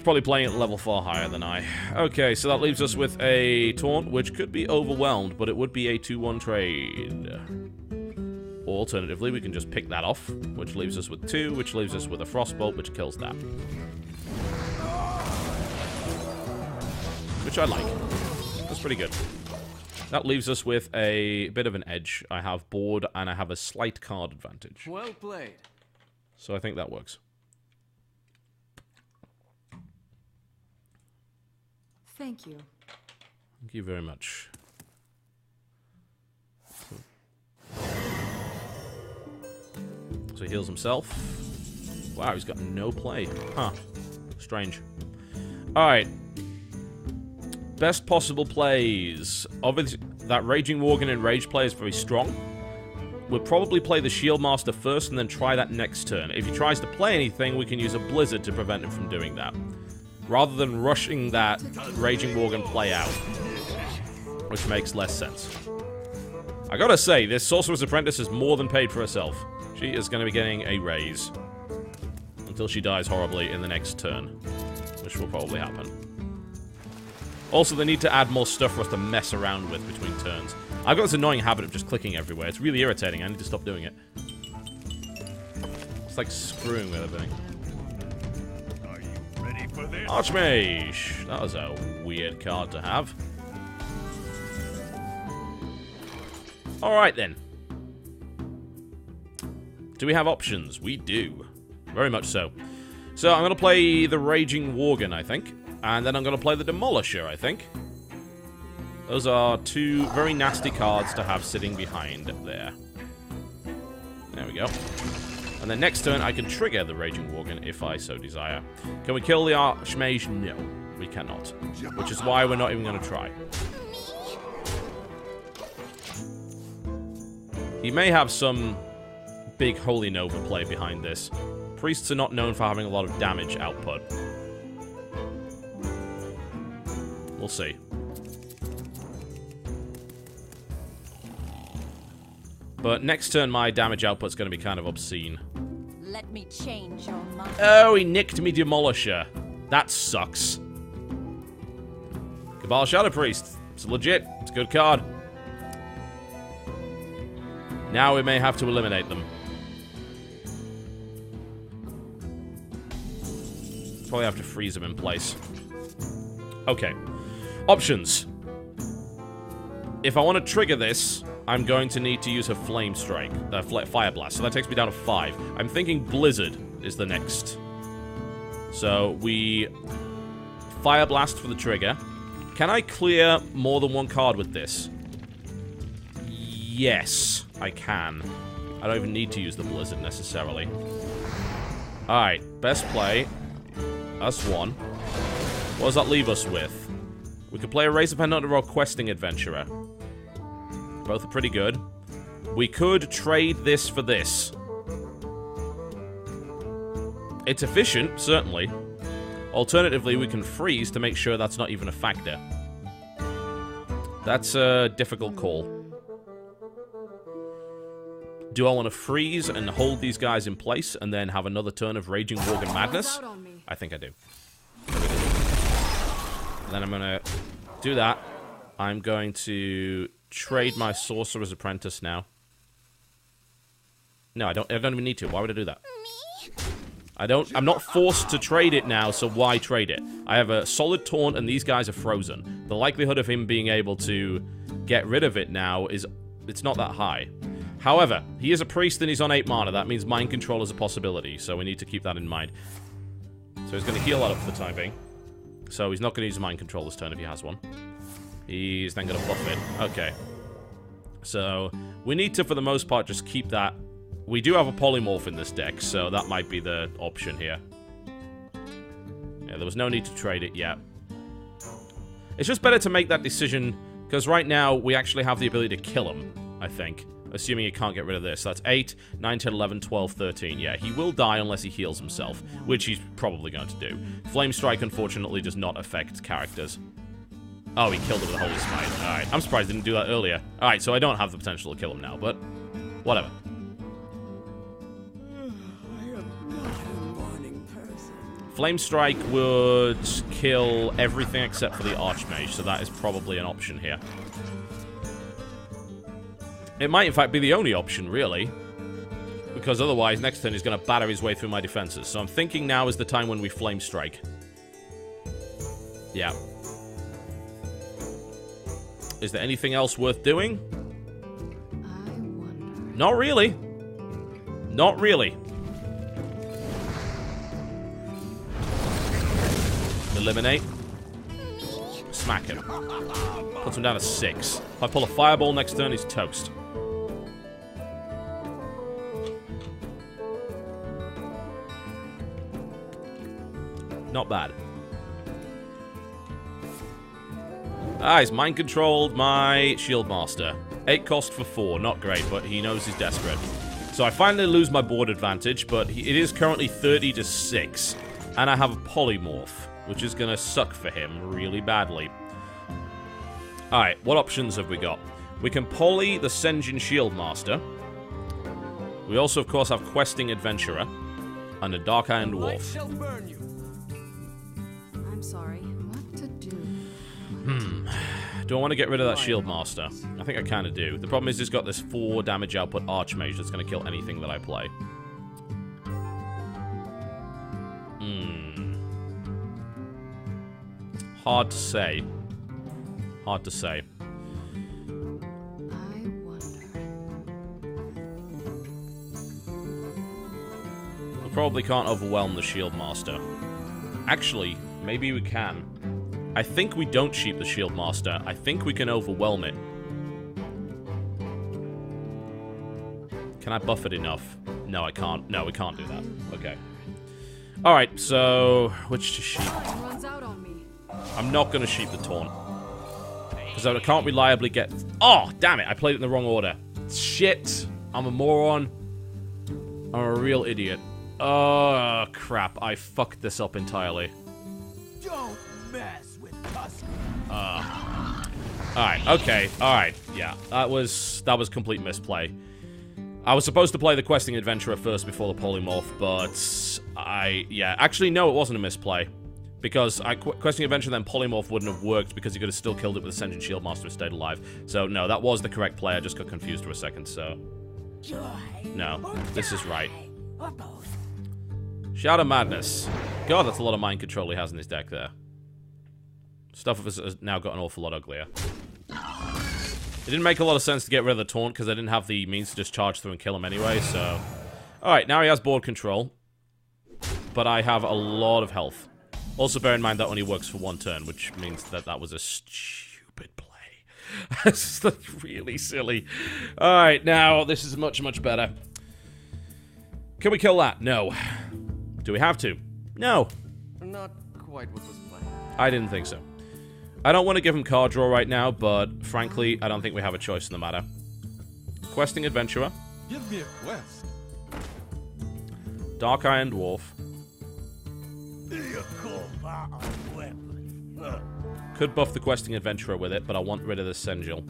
probably playing at a level far higher than I. Okay, so that leaves us with a taunt, which could be overwhelmed, but it would be a 2-1 trade. Or alternatively, we can just pick that off, which leaves us with 2, which leaves us with a frostbolt, which kills that. Which I like. That's pretty good. That leaves us with a bit of an edge. I have board, and I have a slight card advantage. Well played. So I think that works. Thank you. Thank you very much. So he heals himself. Wow, he's got no play. Huh. Strange. Alright. Best possible plays. Obviously, that Raging Worgen and Rage play is very strong. We'll probably play the Shield Master first and then try that next turn. If he tries to play anything, we can use a Blizzard to prevent him from doing that. Rather than rushing that Raging Worgen play out. Which makes less sense. I gotta say, this Sorcerer's Apprentice is more than paid for herself. She is going to be getting a raise. Until she dies horribly in the next turn. Which will probably happen. Also, they need to add more stuff for us to mess around with between turns. I've got this annoying habit of just clicking everywhere. It's really irritating. I need to stop doing it. It's like screwing with everything. Are you ready for this? Archmage! That was a weird card to have. Alright then. Do we have options? We do. Very much so. So I'm going to play the Raging Worgen, I think. And then I'm going to play the Demolisher, I think. Those are two very nasty cards to have sitting behind there. There we go. And then next turn, I can trigger the Raging Worgen if I so desire. Can we kill the Archmage? No, we cannot. Which is why we're not even going to try. He may have some big Holy Nova play behind this. Priests are not known for having a lot of damage output. We'll see. But next turn, my damage output's going to be kind of obscene. Let me change your mind. Oh, he nicked me Demolisher. That sucks. Cabal Shadow Priest. It's legit. It's a good card. Now we may have to eliminate them. Probably have to freeze them in place. Okay. Options. If I want to trigger this, I'm going to need to use a Flame Strike, Fire Blast. So that takes me down to 5. I'm thinking Blizzard is the next. So we Fire Blast for the trigger. Can I clear more than one card with this? Yes, I can. I don't even need to use the Blizzard necessarily. Alright, best play. That's one. What does that leave us with? We could play a Razor Pendant or a Questing Adventurer. Both are pretty good. We could trade this for this. It's efficient, certainly. Alternatively, we can freeze to make sure that's not even a factor. That's a difficult call. Do I want to freeze and hold these guys in place and then have another turn of Raging Worgen Madness? I think I do. Then I'm going to do that. I'm going to trade my Sorcerer's Apprentice now. No, I don't even need to. Why would I do that? I'm not forced to trade it now, so why trade it? I have a solid taunt and these guys are frozen. The likelihood of him being able to get rid of it now it's not that high. However, he is a priest and he's on 8 mana. That means mind control is a possibility, so we need to keep that in mind. So he's going to heal that up for the time being. So he's not going to use mind control this turn if he has one. He's then going to buff it. Okay. So we need to, for the most part, just keep that. We do have a polymorph in this deck, so that might be the option here. Yeah, there was no need to trade it yet. It's just better to make that decision, because right now we actually have the ability to kill him, I think. Assuming he can't get rid of this. That's 8, 9, 10, 11, 12, 13. Yeah, he will die unless he heals himself, which he's probably going to do. Flame Strike, unfortunately, does not affect characters. Oh, he killed it with a Holy Smite. Alright, I'm surprised he didn't do that earlier. Alright, so I don't have the potential to kill him now, but whatever. Flame Strike would kill everything except for the Archmage, so that is probably an option here. It might, in fact, be the only option, really. Because otherwise, next turn he's going to batter his way through my defenses. So I'm thinking now is the time when we Flame Strike. Yeah. Is there anything else worth doing? I wonder. Not really. Not really. Eliminate. Smack him. Puts him down to 6. If I pull a Fireball next turn, he's toast. Not bad. Ah, he's mind-controlled my Shield Master. 8 cost for 4. Not great, but he knows he's desperate. So I finally lose my board advantage, but it is currently 30 to 6. And I have a Polymorph, which is going to suck for him really badly. Alright, what options have we got? We can poly the Sen'jin Shield Master. We also, of course, have Questing Adventurer. And a Dark Iron Dwarf. I'm sorry. What to do? Do I want to get rid of that Shield Master? I think I kind of do. The problem is he's got this 4 damage output Archmage that's going to kill anything that I play. Hard to say. Hard to say. I wonder. We probably can't overwhelm the Shield Master. Actually, maybe we can. I think we don't sheep the Shield Master. I think we can overwhelm it. Can I buff it enough? No, I can't. No, we can't do that. Okay. Alright, so... which to sheep? Runs out on me. I'm not going to sheep the Taunt. Because I can't reliably get... Oh, damn it. I played it in the wrong order. Shit. I'm a moron. I'm a real idiot. Oh, crap. I fucked this up entirely. Don't mess with us. Alright, okay. Alright, yeah. That was complete misplay. I was supposed to play the Questing Adventurer first before the Polymorph, but yeah. Actually, no, it wasn't a misplay. Because Questing Adventure then Polymorph wouldn't have worked because you could have still killed it with the Sen'jin Shield Master and stayed alive. So, no, that was the correct play. I just got confused for a second, so... No, this is right. Shadow Madness. God, that's a lot of mind control he has in his deck there. Stuff has now got an awful lot uglier. It didn't make a lot of sense to get rid of the Taunt because I didn't have the means to just charge through and kill him anyway, so... Alright, now he has board control. But I have a lot of health. Also, bear in mind that only works for 1 turn, which means that that was a stupid play. This is really silly. Alright, now this is much, much better. Can we kill that? No. Do we have to? No. Not quite what was planned. I didn't think so. I don't want to give him card draw right now, but frankly, I don't think we have a choice in the matter. Questing Adventurer. Give me a quest. Dark Iron Dwarf. Could buff the Questing Adventurer with it, but I want rid of the Sen'jil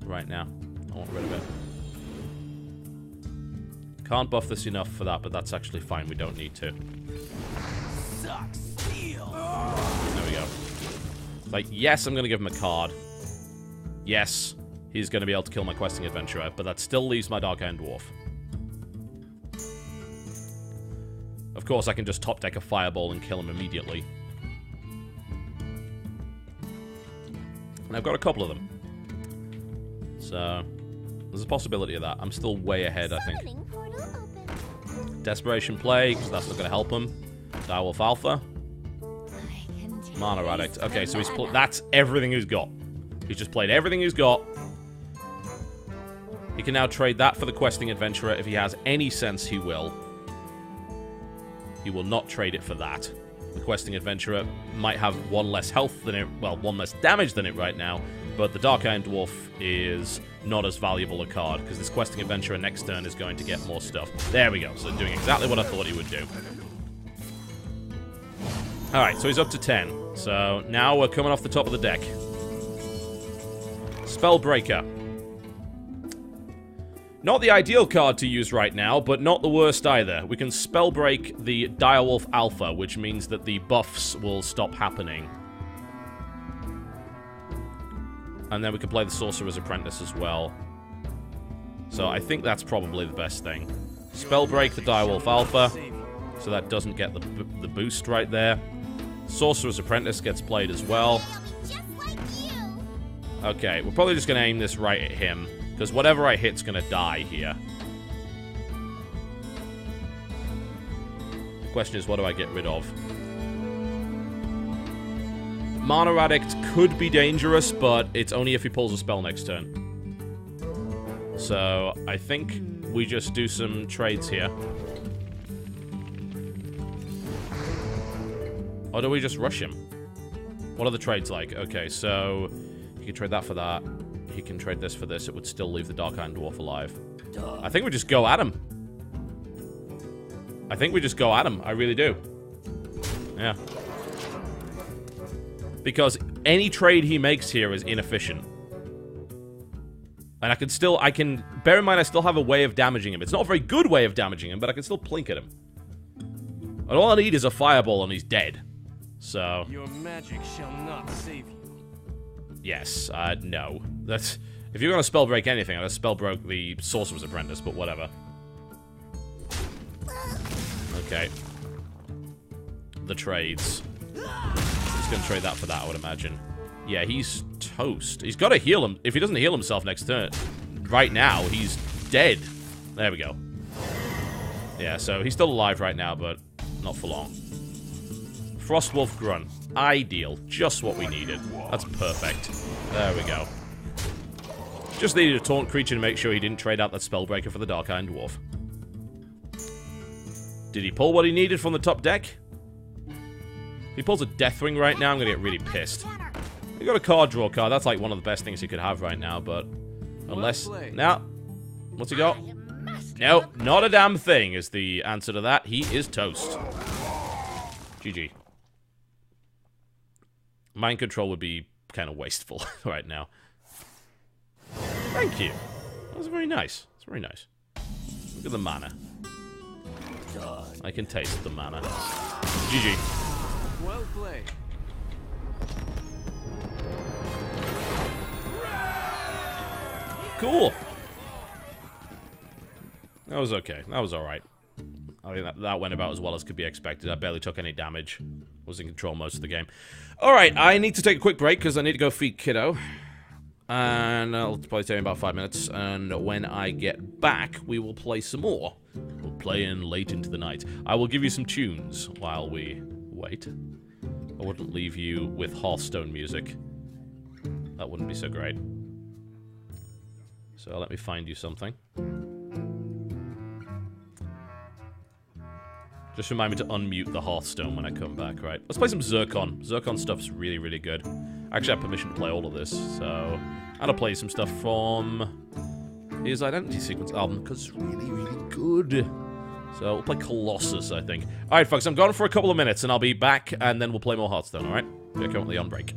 right now. I want rid of it. Can't buff this enough for that, but that's actually fine. We don't need to. There we go. Like, yes, I'm going to give him a card. Yes, he's going to be able to kill my Questing Adventurer, but that still leaves my Dark Iron Dwarf. Of course, I can just top deck a Fireball and kill him immediately. And I've got a couple of them. So, there's a possibility of that. I'm still way ahead, I think. Desperation Play, because that's not going to help him. Direwolf Alpha. Mana Addict. Okay, so that's everything he's got. He's just played everything he's got. He can now trade that for the Questing Adventurer. If he has any sense, he will. He will not trade it for that. The Questing Adventurer might have 1 less health than it, well, 1 less damage than it right now, but the Dark Iron Dwarf is not as valuable a card, because this Questing Adventurer next turn is going to get more stuff. There we go, so doing exactly what I thought he would do. Alright, so he's up to 10. So now we're coming off the top of the deck. Spellbreaker. Not the ideal card to use right now, but not the worst either. We can Spellbreak the Direwolf Alpha, which means that the buffs will stop happening. And then we can play the Sorcerer's Apprentice as well. So I think that's probably the best thing. Spellbreak the Direwolf Alpha, so that doesn't get the boost right there. Sorcerer's Apprentice gets played as well. Okay, we're probably just going to aim this right at him, because whatever I hit's going to die here. The question is, what do I get rid of? Mana Addict could be dangerous, but it's only if he pulls a spell next turn. So, I think we just do some trades here. Or do we just rush him? What are the trades like? Okay, so he can trade that for that. He can trade this for this. It would still leave the Dark Iron Dwarf alive. I think we just go at him. I think we just go at him. I really do. Yeah. Because any trade he makes here is inefficient. And I can, bear in mind I still have a way of damaging him. It's not a very good way of damaging him, but I can still plink at him. And all I need is a fireball and he's dead. So. Your magic shall not save you. Yes, no. That's, if you're gonna spellbreak anything, I'd have spellbroke the Sorcerer's Apprentice, but whatever. Okay. The trades. He's gonna trade that for that, I would imagine. Yeah, he's toast. He's gotta heal him. If he doesn't heal himself next turn, right now, he's dead. There we go. Yeah, so he's still alive right now, but not for long. Frostwolf Grunt. Ideal. Just what we needed. That's perfect. There we go. Just needed a taunt creature to make sure he didn't trade out that Spellbreaker for the Dark Iron Dwarf. Did he pull what he needed from the top deck? If he pulls a Deathwing right now, I'm going to get really pissed. He got a card draw card. That's like one of the best things he could have right now, but... Unless... Now, what's he got? No, not a damn thing is the answer to that. He is toast. GG. Mind control would be kind of wasteful right now. Thank you. That was very nice. It's very nice. Look at the mana. I can taste the mana. GG. Well played. Cool. That was okay. That was alright. I think that went about as well as could be expected. I barely took any damage. Was in control most of the game. Alright, I need to take a quick break because I need to go feed kiddo. And I'll probably take about 5 minutes. And when I get back, we will play some more. We'll play in late into the night. I will give you some tunes while we wait. I wouldn't leave you with Hearthstone music. That wouldn't be so great. So let me find you something. Just remind me to unmute the Hearthstone when I come back, right? Let's play some Zircon. Zircon stuff's really, really good. I actually have permission to play all of this, so... And I'll play some stuff from his Identity Sequence album, because it's really, really good. So we'll play Colossus, I think. Alright, folks, I'm gone for a couple of minutes, and I'll be back, and then we'll play more Hearthstone, alright? We're currently on break.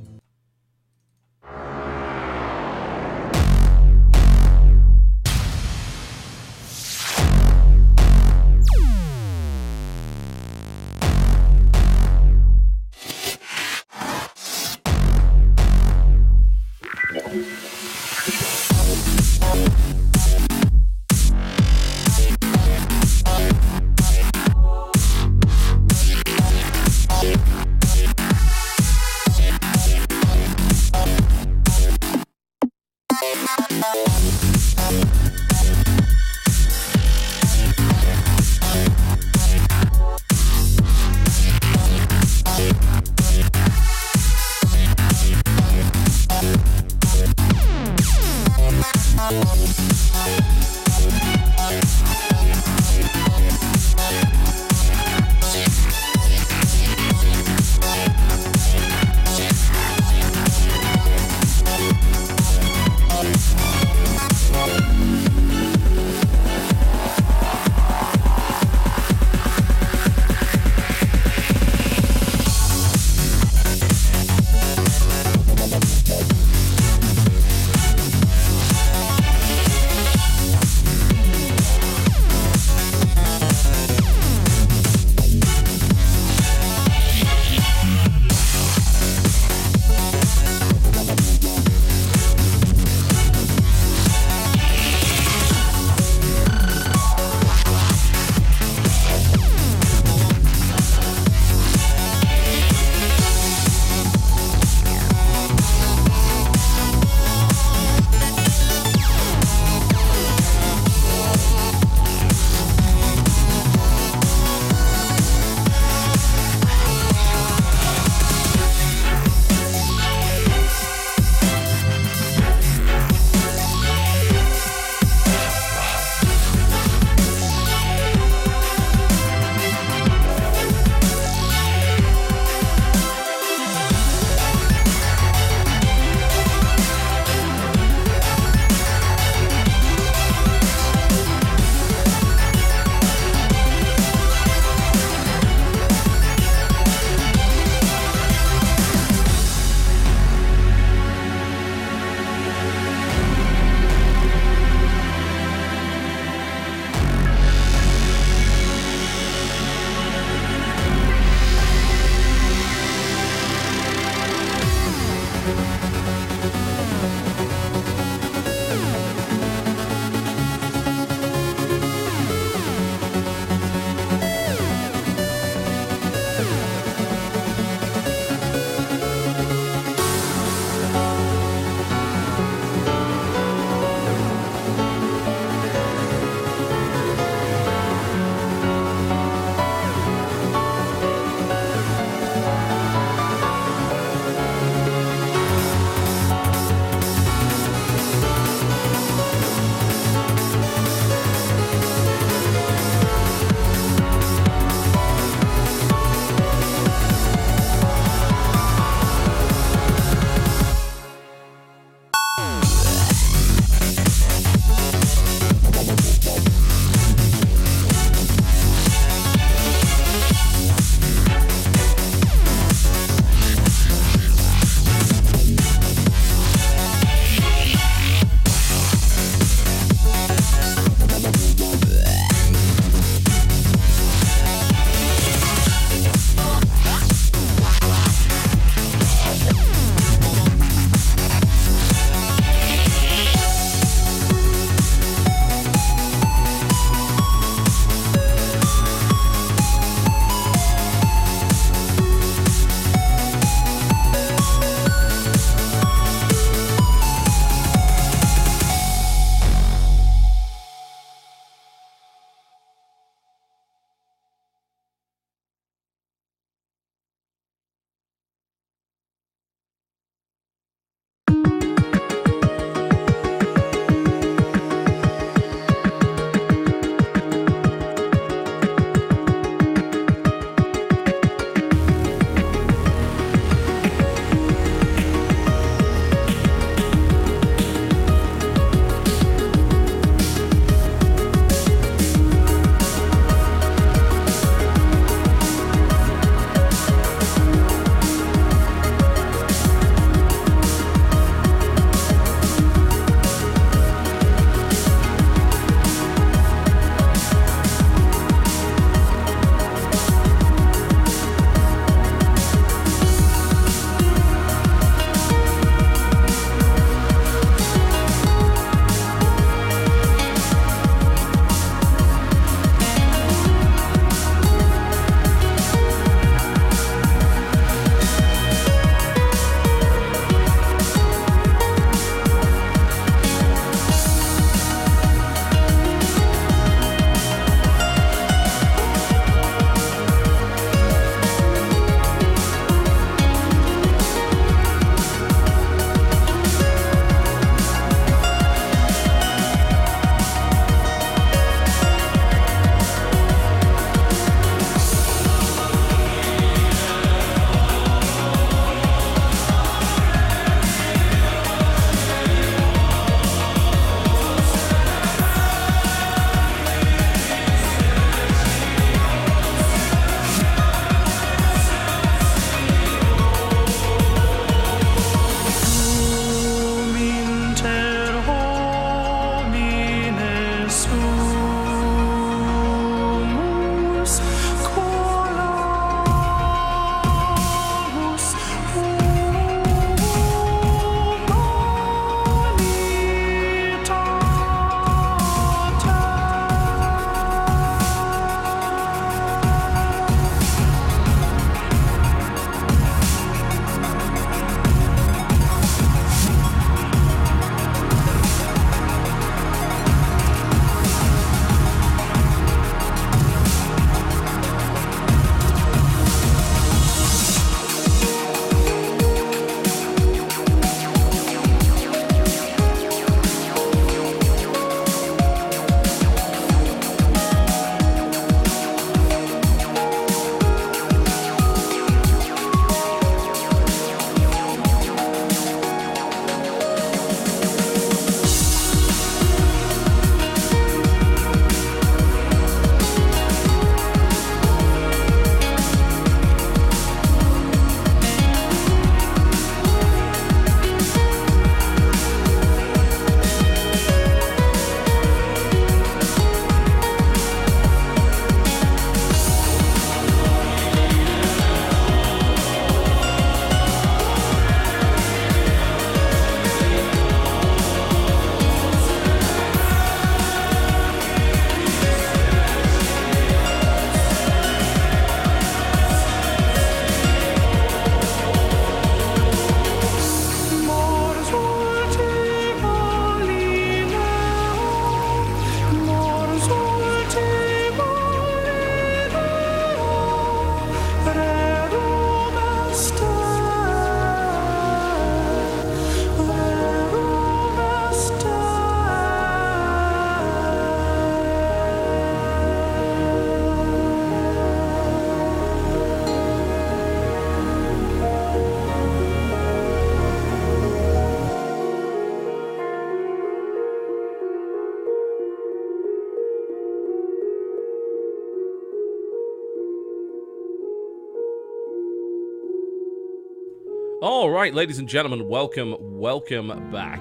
All right, ladies and gentlemen, welcome back.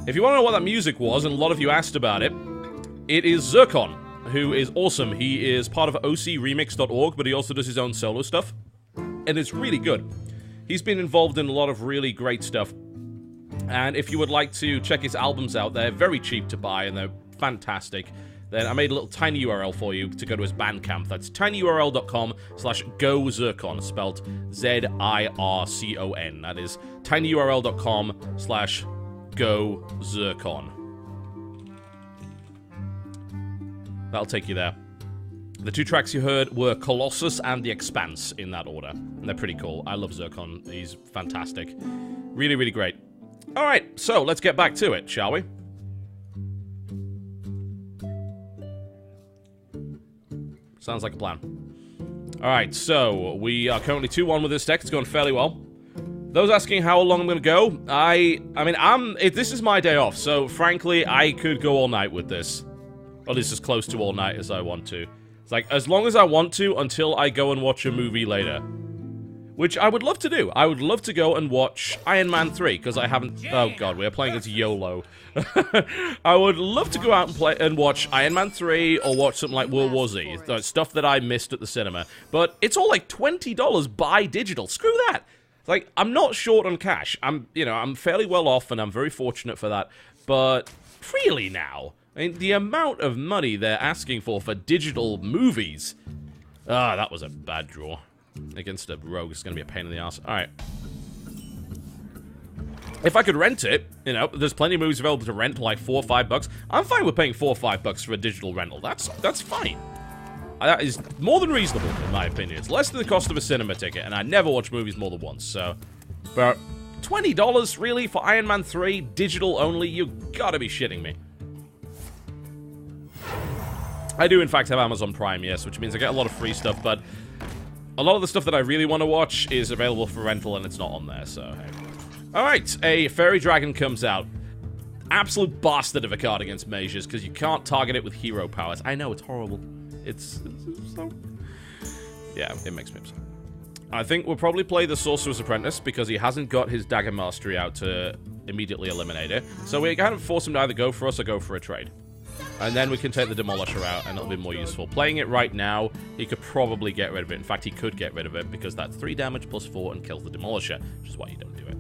If you want to know what that music was, and a lot of you asked about it, it is Zircon, who is awesome. He is part of ocremix.org, but he also does his own solo stuff, and it's really good. He's been involved in a lot of really great stuff, and if you would like to check his albums out, they're very cheap to buy, and they're fantastic. Then I made a little tiny URL for you to go to his Bandcamp. That's tinyurl.com/gozircon, spelled Z-I-R-C-O-N. That is tinyurl.com/gozircon. That'll take you there. The two tracks you heard were Colossus and The Expanse in that order. And they're pretty cool. I love Zircon. He's fantastic. Really, really great. Alright, so let's get back to it, shall we? Sounds like a plan. Alright, so we are currently 2-1 with this deck. It's going fairly well. Those asking how long I'm going to go, this is my day off, so frankly, I could go all night with this. Or at least as close to all night as I want to. It's like, as long as I want to, until I go and watch a movie later. Which I would love to do. I would love to go and watch Iron Man 3, because I haven't... Oh god, we are playing as YOLO. I would love to go out and play and watch Iron Man 3, or watch something like World War Z. Stuff that I missed at the cinema. But it's all like $20 buy digital. Screw that! Like, I'm not short on cash. I'm fairly well off, and I'm very fortunate for that. But, really now... I mean, the amount of money they're asking for digital movies. Ah, that was a bad draw. Against a rogue, it's going to be a pain in the ass. Alright. If I could rent it, there's plenty of movies available to rent for like $4 or $5. I'm fine with paying $4 or $5 for a digital rental. That's fine. That is more than reasonable, in my opinion. It's less than the cost of a cinema ticket, and I never watch movies more than once, so... But $20, really, for Iron Man 3, digital only? You gotta be shitting me. I do, in fact, have Amazon Prime, yes, which means I get a lot of free stuff, but a lot of the stuff that I really want to watch is available for rental, and it's not on there, so hey. Alright, a Fairy Dragon comes out. Absolute bastard of a card against mages, because you can't target it with hero powers. I know, it's horrible. It's so... Yeah, it makes me upset. I think we'll probably play the Sorcerer's Apprentice, because he hasn't got his Dagger Mastery out to immediately eliminate it. So we kind of force him to either go for us or go for a trade. And then we can take the Demolisher out, and it'll be more useful. Playing it right now, he could probably get rid of it. In fact, he could get rid of it, because that's 3 damage plus 4 and kills the Demolisher, which is why you don't do it.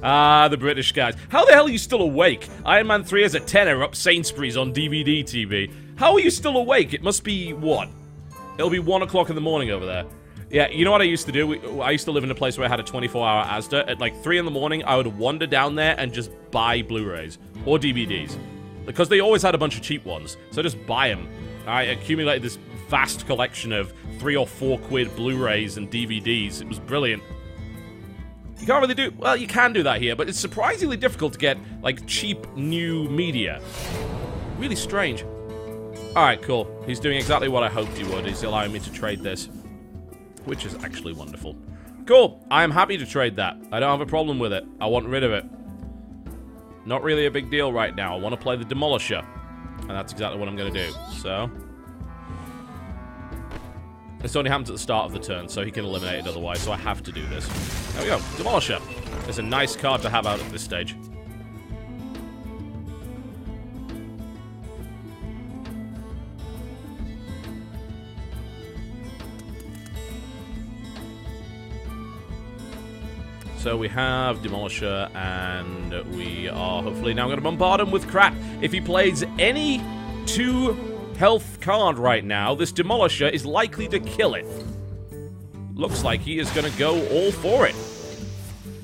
Ah, the British guys. How the hell are you still awake? Iron Man 3 has a tenner up Sainsbury's on DVD TV. How are you still awake? It must be, what? It'll be 1 o'clock in the morning over there. Yeah, you know what I used to do? I used to live in a place where I had a 24-hour Asda. At like 3 in the morning, I would wander down there and just buy Blu-rays. Or DVDs. Because they always had a bunch of cheap ones. So just buy them. I accumulated this vast collection of 3 or 4 quid Blu-rays and DVDs. It was brilliant. You can't really do... Well, you can do that here, but it's surprisingly difficult to get, like, cheap new media. Really strange. Alright, cool. He's doing exactly what I hoped he would. He's allowing me to trade this. Which is actually wonderful. Cool. I am happy to trade that. I don't have a problem with it. I want rid of it. Not really a big deal right now. I want to play the Demolisher. And that's exactly what I'm going to do. So... This only happens at the start of the turn, so he can eliminate it otherwise, so I have to do this. There we go. Demolisher. It's a nice card to have out at this stage. So we have Demolisher, and we are hopefully now going to bombard him with crap. If he plays any 2 health card right now, this Demolisher is likely to kill it. Looks like he is going to go all for it.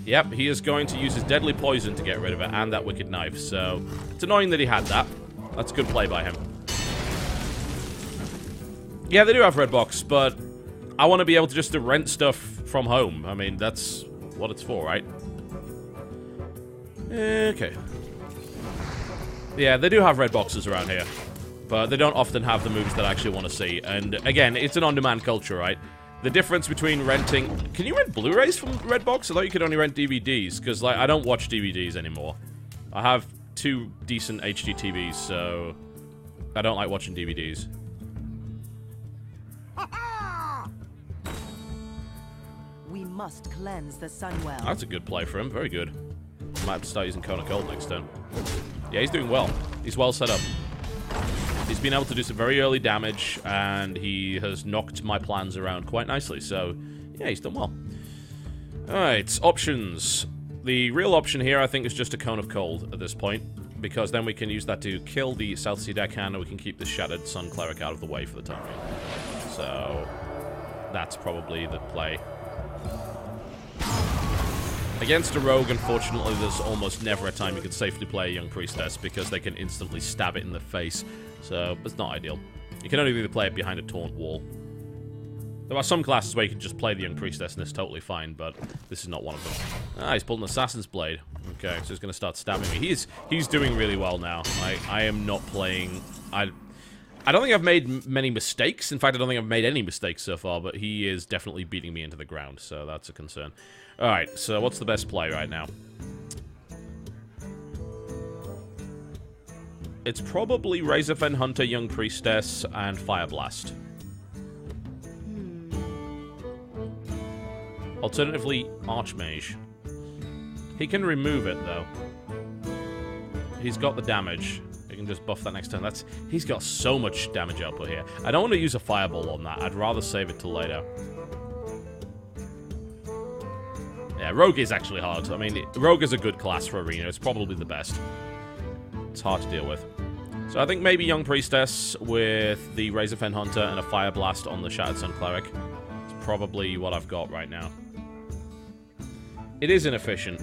Yep, he is going to use his Deadly Poison to get rid of it, and that Wicked Knife, so it's annoying that he had that. That's a good play by him. Yeah, they do have Redbox, but I want to be able to just to rent stuff from home. I mean, that's what it's for, right? Okay. Yeah, they do have red boxes around here, but they don't often have the movies that I actually want to see. And again, it's an on-demand culture, right? The difference between renting... Can you rent Blu-rays from Redbox? I thought you could only rent DVDs, because like, I don't watch DVDs anymore. I have 2 decent HD TVs, so I don't like watching DVDs. must cleanse the Sunwell. That's a good play for him. Very good. Might have to start using Cone of Cold next turn. Yeah, he's doing well. He's well set up. He's been able to do some very early damage, and he has knocked my plans around quite nicely. So, yeah, he's done well. Alright, options. The real option here, I think, is just a Cone of Cold at this point, because then we can use that to kill the South Sea Deckhand, and we can keep the Shattered Sun Cleric out of the way for the time being. So, that's probably the play. Against a rogue, unfortunately, there's almost never a time you can safely play a Young Priestess, because they can instantly stab it in the face. So, it's not ideal. You can only really play it behind a taunt wall. There are some classes where you can just play the Young Priestess and it's totally fine, but this is not one of them. Ah, he's pulled an Assassin's Blade. Okay, so he's going to start stabbing me. He's doing really well now. I am not playing... I don't think I've made many mistakes. In fact, I don't think I've made any mistakes so far, but he is definitely beating me into the ground, so that's a concern. Alright, so what's the best play right now? It's probably Razorfen Hunter, Young Priestess, and Fire Blast. Alternatively, Archmage. He can remove it, though. He's got the damage. He can just buff that next turn. He's got so much damage output here. I don't want to use a Fireball on that. I'd rather save it till later. Yeah, Rogue is actually hard. I mean, Rogue is a good class for Arena. It's probably the best. It's hard to deal with. So I think maybe Young Priestess with the Razorfen Hunter and a Fire Blast on the Shattered Sun Cleric. It's probably what I've got right now. It is inefficient,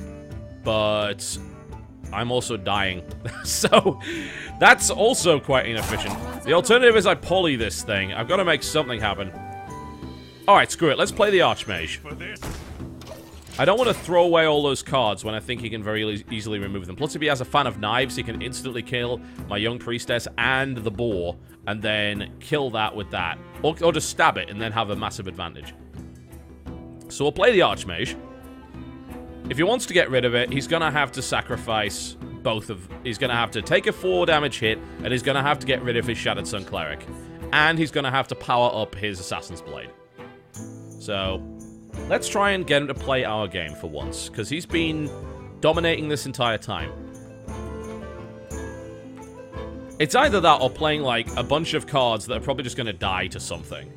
but I'm also dying. So that's also quite inefficient. The alternative is I poly this thing. I've got to make something happen. Alright, screw it. Let's play the Archmage. I don't want to throw away all those cards when I think he can very easily remove them. Plus, if he has a Fan of Knives, he can instantly kill my Young Priestess and the Boar, and then kill that with that. Or just stab it and then have a massive advantage. So we'll play the Archmage. If he wants to get rid of it, he's going to have to sacrifice both of... He's going to have to take a 4 damage hit, and he's going to have to get rid of his Shattered Sun Cleric. And he's going to have to power up his Assassin's Blade. So, let's try and get him to play our game for once, because he's been dominating this entire time. It's either that or playing, like, a bunch of cards that are probably just going to die to something.